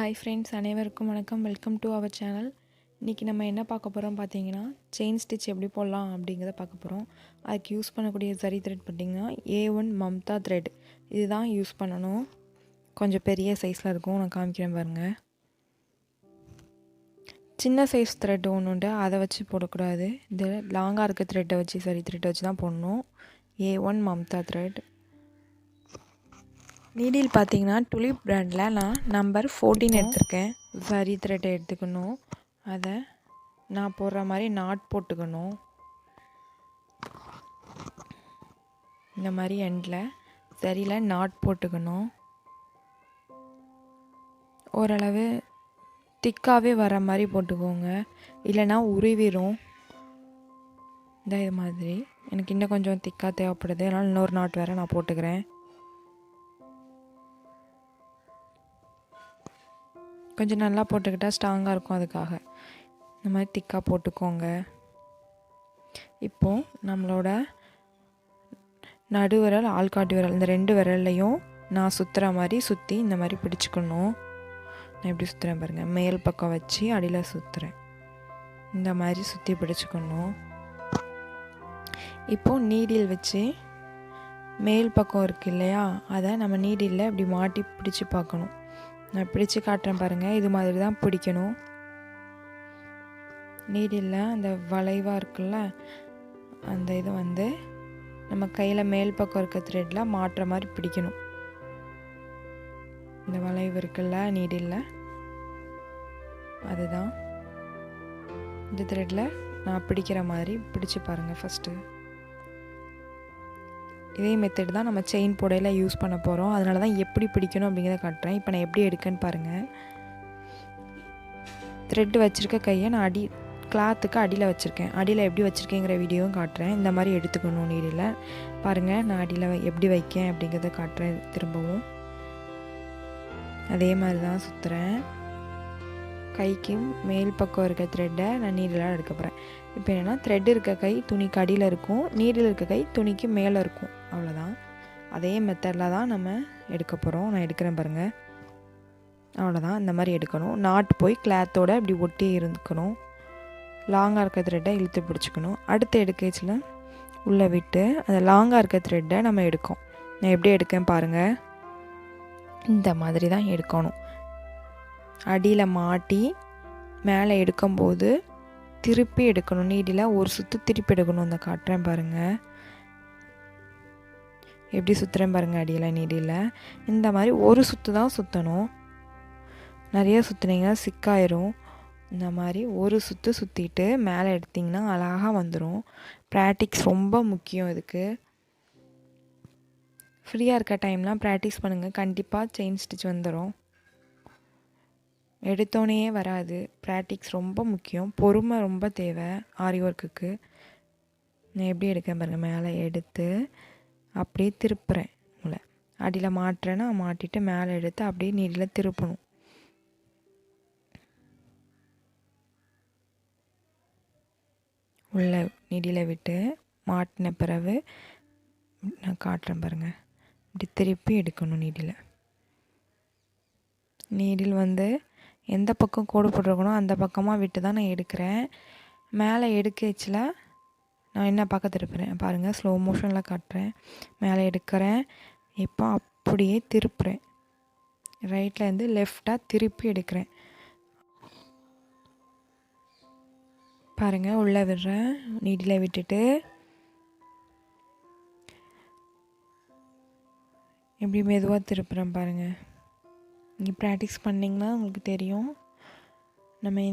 Hi friends, அனைவருக்கும் வணக்கம். Welcome to our channel. இன்றைக்கி நம்ம என்ன பார்க்க போகிறோம் பார்த்தீங்கன்னா, செயின் ஸ்டிச் எப்படி போடலாம் அப்படிங்கிறத பார்க்க போகிறோம். அதுக்கு யூஸ் பண்ணக்கூடிய சரி த்ரெட் பார்த்திங்கன்னா A1 மம்தா த்ரெட் இதுதான் யூஸ் பண்ணணும். கொஞ்சம் பெரிய சைஸில் இருக்கும், நான் காமிக்கிறேன் பாருங்கள். சின்ன சைஸ் த்ரெட் ஒன்று உண்டு, அதை வச்சு போடக்கூடாது. இது லாங்காக இருக்க த்ரெட்டை வச்சு சரி த்ரெட்டை வச்சு தான் போடணும். A1 Mamata thread. நீடில் பார்த்தீங்கன்னா துலிப் பிராண்டில் நான் நம்பர் 14 எடுத்திருக்கேன். சரி த்ரெட்டை எடுத்துக்கணும். அதை நான் போடுற மாதிரி நாட் போட்டுக்கணும். இந்த மாதிரி எண்டில் சரியில் நாட் போட்டுக்கணும். ஓரளவு திக்காகவே வர மாதிரி போட்டுக்கோங்க, இல்லைன்னா உருவிடும். இந்த இது மாதிரி எனக்கு இன்னும் கொஞ்சம் திக்காக தேவைப்படுது, அதனால் இன்னொரு நாட் வேறு நான் போட்டுக்கிறேன். கொஞ்சம் நல்லா போட்டுக்கிட்டால் ஸ்ட்ராங்காக இருக்கும், அதுக்காக இந்த மாதிரி திக்காக போட்டுக்கோங்க. இப்போது நம்மளோட நடுவிரல் ஆள்காட்டி விரல் இந்த 2 விரல்லையும் நான் சுற்றுற மாதிரி சுற்றி இந்த மாதிரி பிடிச்சிக்கணும். நான் எப்படி சுற்றுறேன் பாருங்கள். மேல் பக்கம் வச்சு அடியில் சுற்றுறேன், இந்த மாதிரி சுற்றி பிடிச்சிக்கணும். இப்போது நீடில் வச்சு மேல் பக்கம் இருக்குது இல்லையா, அதை நம்ம நீடில் இப்படி மாட்டி பிடிச்சி பார்க்கணும். நான் பிடிச்சி காட்டுறேன் பாருங்கள். இது மாதிரி தான் பிடிக்கணும். நீடில் அந்த வளைவாக இருக்குல்ல, அந்த இது வந்து நம்ம கையில் மேல் பக்கம் இருக்க த்ரெட்டில் மாட்டுற மாதிரி பிடிக்கணும். இந்த வளைவு இருக்குல்ல நீடில், அதுதான் இந்த த்ரெட்டில் நான் பிடிக்கிற மாதிரி பிடிச்சி பாருங்கள் ஃபஸ்ட்டு. இதே மெத்தட் தான் நம்ம செயின் போடையில் யூஸ் பண்ண போகிறோம். அதனால தான் எப்படி பிடிக்கணும் அப்படிங்கிறத காட்டுறேன். இப்போ நான் எப்படி எடுக்கன்னு பாருங்கள். த்ரெட்டு வச்சுருக்க கையை நான் கிளாத்துக்கு அடியில் வச்சுருக்கேன். அடியில் எப்படி வச்சுருக்கேங்கிற வீடியோவும் காட்டுறேன். இந்த மாதிரி எடுத்துக்கணும் நீடில். பாருங்கள், நான் அடியில் எப்படி வைக்கேன் அப்படிங்கிறத காட்டுறேன். திரும்பவும் அதே மாதிரி தான் சுற்றுறேன். கைக்கு மேல் பக்கம் இருக்க த்ரெட்டை நான் நீடிலாக எடுக்க போகிறேன். இப்போ என்னென்னா, த்ரெட் இருக்க கை துணிக்கு அடியில் இருக்கும், நீடில் இருக்க கை துணிக்கு மேலே இருக்கும். அவ்வளோதான். அதே மெத்தடில் தான் நம்ம எடுக்க போகிறோம். நான் எடுக்கிறேன் பாருங்கள். அவ்வளோதான், இந்த மாதிரி எடுக்கணும். நாட் போய் கிளாத்தோடு இப்படி ஒட்டி இருந்துக்கணும். லாங்காக இருக்க த்ரெட்டை இழுத்து பிடிச்சிக்கணும். அடுத்த எடுக்கச்சில் உள்ளே விட்டு அந்த லாங்காக இருக்க த்ரெட்டை நம்ம எடுக்கோம். நான் எப்படி எடுக்கேன் பாருங்கள். இந்த மாதிரி தான் எடுக்கணும். அடியில் மாட்டி மேலே எடுக்கும்போது திருப்பி எடுக்கணும். நீடில் ஒரு சுற்று திருப்பி எடுக்கணும். அந்த காட்டுறேன் பாருங்கள், எப்படி சுற்றுறேன் பாருங்கள். அடியில் நீடில் இந்த மாதிரி ஒரு சுற்று தான் சுற்றணும். நிறைய சுற்றுனீங்கன்னா சிக்காயிரும். இந்த மாதிரி ஒரு சுற்று சுற்றிட்டு மேலே எடுத்திங்கன்னா அழகாக வந்துடும். ப்ராக்டிக்ஸ் ரொம்ப முக்கியம். இதுக்கு ஃப்ரீயாக இருக்க டைம்லாம் ப்ராக்டிஸ் பண்ணுங்கள். கண்டிப்பாக செயின் ஸ்டிச் வந்துடும். எடுத்தோன்னே வராது. ப்ராக்டிக்ஸ் ரொம்ப முக்கியம். பொறுமை ரொம்ப தேவை ஆரி ஒர்க்குக்கு. நான் எப்படி எடுக்கேன் பாருங்கள். மேலே எடுத்து அப்படியே திருப்புறேன். உள்ள அடியில் மாட்டுறேன்னா மாட்டிட்டு மேலே எடுத்து அப்படியே நீடில் திருப்பணும். உள்ள நீடியில் விட்டு மாட்டின பிறகு நான் காட்டுறேன் பாருங்கள். இப்படி திருப்பி எடுக்கணும். நீடில் வந்து எந்த பக்கம் கோடு போட்டிருக்கணும் அந்த பக்கமாக விட்டு தான் நான் எடுக்கிறேன். மேலே எடுக்கச்சில் நான் என்ன பக்கம் திருப்புறேன் பாருங்கள். ஸ்லோ மோஷனில் காட்டுறேன். மேலே எடுக்கிறேன். இப்போ அப்படியே திருப்புறேன். ரைட்லேருந்து லெஃப்டாக திருப்பி எடுக்கிறேன் பாருங்கள். உள்ளே விடுறேன். நீடில் விட்டுட்டு எப்படி மெதுவாக திருப்புறேன் பாருங்கள். நீங்கள் ப்ராக்டிஸ் பண்ணிங்கன்னா உங்களுக்கு தெரியும். நம்ம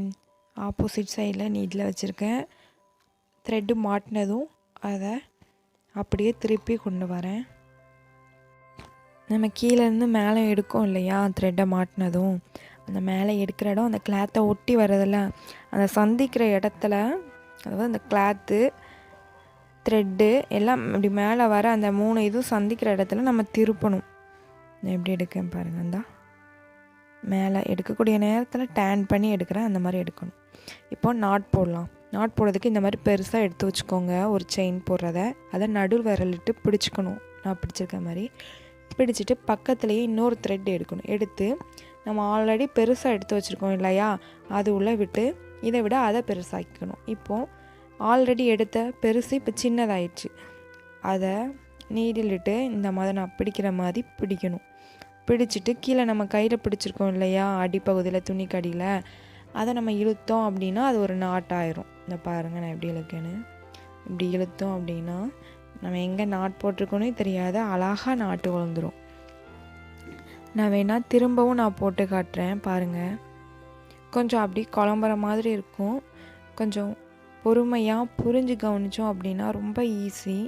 ஆப்போசிட் சைடில் நீடில் வச்சுருக்கேன். த்ரெட்டு மாட்டினதும் அதை அப்படியே திருப்பி கொண்டு வரேன். நம்ம கீழேருந்து மேலே எடுக்கோம் இல்லையா, த்ரெட்டை மாட்டினதும் அந்த மேலே எடுக்கிற இடம் அந்த கிளாத்தை ஒட்டி வரதில்ல, அந்த சந்திக்கிற இடத்துல, அதாவது அந்த கிளாத்து த்ரெட்டு எல்லாம் அப்படி மேலே வர அந்த 3 இதுவும் சந்திக்கிற இடத்துல நம்ம திருப்பணும். நான் எப்படி எடுக்கேன் பாருங்கள். அந்த மேலே எடுக்கக்கூடிய நேரத்தில் டேன் பண்ணி எடுக்கிறேன். அந்த மாதிரி எடுக்கணும். இப்போ நாட் போடலாம். நாட் போடுறதுக்கு இந்த மாதிரி பெருசாக எடுத்து வச்சுக்கோங்க. ஒரு செயின் போடுறத அதை நடு விரலிட்டு பிடிச்சிக்கணும். நான் பிடிச்சிருக்க மாதிரி பிடிச்சிட்டு பக்கத்துலேயே இன்னொரு த்ரெட் எடுக்கணும். எடுத்து நம்ம ஆல்ரெடி பெருசாக எடுத்து வச்சுருக்கோம் இல்லையா, அது உள்ளே விட்டு இதை விட அதை பெருசாக்கிக்கணும். இப்போது ஆல்ரெடி எடுத்த பெருசு இப்போ சின்னதாயிடுச்சு. அதை நீடிலிட்டு இந்த மாதிரி நான் பிடிக்கிற மாதிரி பிடிக்கணும். பிடிச்சிட்டு கீழே நம்ம கையில் பிடிச்சிருக்கோம் இல்லையா, அடிப்பகுதியில் துணிக்கடியில், அதை நம்ம இழுத்தோம் அப்படின்னா அது ஒரு நாட்டாயிரும். இந்த பாருங்கள் நான் எப்படி இழுக்கேன்னு. இப்படி இழுத்தோம் அப்படின்னா நம்ம எங்கே நாட் போட்டிருக்கோன்னே தெரியாது, அழகாக நாட்டு விழுந்துடும். நான் வேணால் திரும்பவும் நான் போட்டு காட்டுறேன் பாருங்கள். கொஞ்சம் அப்படி குழம்புற மாதிரி இருக்கும். கொஞ்சம் பொறுமையாக புரிஞ்சு கவனித்தோம் அப்படின்னா ரொம்ப ஈஸி.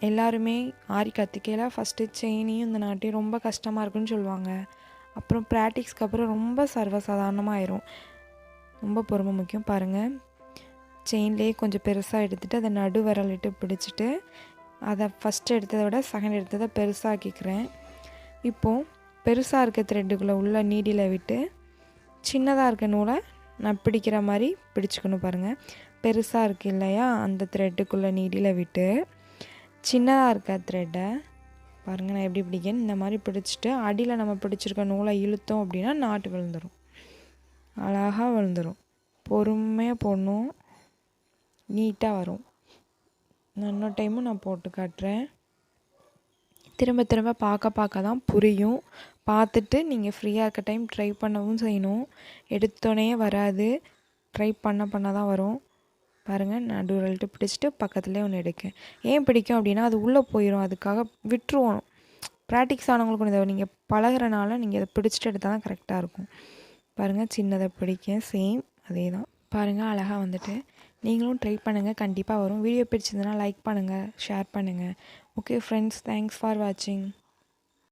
எல்லாருமே ஆரி கற்றுக்கையில் ஃபஸ்ட்டு செயினையும் இந்த நாட்டையும் ரொம்ப கஷ்டமாக இருக்குன்னு சொல்லுவாங்க. அப்புறம் ப்ராக்டிக்ஸ்க்கு அப்புறம் ரொம்ப சர்வசாதாரணமாக ஆயிரும். ரொம்ப பொறுமை முக்கியம். பாருங்கள், செயின்லேயே கொஞ்சம் பெருசாக எடுத்துகிட்டு அதை நடு விரலிட்டு பிடிச்சிட்டு அதை ஃபஸ்ட்டு எடுத்ததை விட செகண்ட் எடுத்ததை பெருசாக்கிக்கிறேன். இப்போது பெருசாக இருக்க த்ரெட்டுக்குள்ளே உள்ள நீடியில் விட்டு சின்னதாக இருக்க நூலை நான் பிடிக்கிற மாதிரி பிடிச்சிக்கணும். பாருங்கள், பெருசாக இருக்குது இல்லையா, அந்த த்ரெட்டுக்குள்ளே நீடியில் விட்டு சின்னதாக இருக்க த்ரெட்டை பாருங்கள் நான் எப்படி பிடிக்கேன்னு இந்த மாதிரி பிடிச்சிட்டு அடியில் நம்ம பிடிச்சிருக்க நூலை இழுத்தோம் அப்படின்னா நாட்டு விழுந்துடும், அழகாக விழுந்துடும். பொறுமையாக போடணும், நீட்டாக வரும். நான் இன்னொரு டைமும் நான் போட்டு காட்டுறேன். திரும்ப திரும்ப பார்க்க தான் புரியும். பார்த்துட்டு நீங்கள் ஃப்ரீயாக இருக்க டைம் ட்ரை பண்ணவும் செய்யணும். எடுத்தோடனே வராது, ட்ரை பண்ண தான் வரும். பாருங்கள், நடுவிரல்ட்டு பிடிச்சிட்டு பக்கத்துலேயே ஒன்று எடுக்கேன். ஏன் பிடிக்கும் அப்படின்னா அது உள்ளே போயிடும், அதுக்காக விட்டுருவோம். ப்ராக்டிக்ஸ் ஆனவங்களுக்கு இதை நீங்கள் பழகிறனால நீங்கள் இதை பிடிச்சிட்டு எடுத்தால் தான் கரெக்டாக இருக்கும். பாருங்கள், சின்னதை பிடிக்கேன், சேம் அதே தான். பாருங்கள், அழகாக வந்துட்டு நீங்களும் ட்ரை பண்ணுங்கள், கண்டிப்பாக வரும். வீடியோ பிடிச்சிருந்ததுன்னா லைக் பண்ணுங்கள், ஷேர் பண்ணுங்கள். ஓகே ஃப்ரெண்ட்ஸ், தேங்க்ஸ் ஃபார் வாட்சிங்.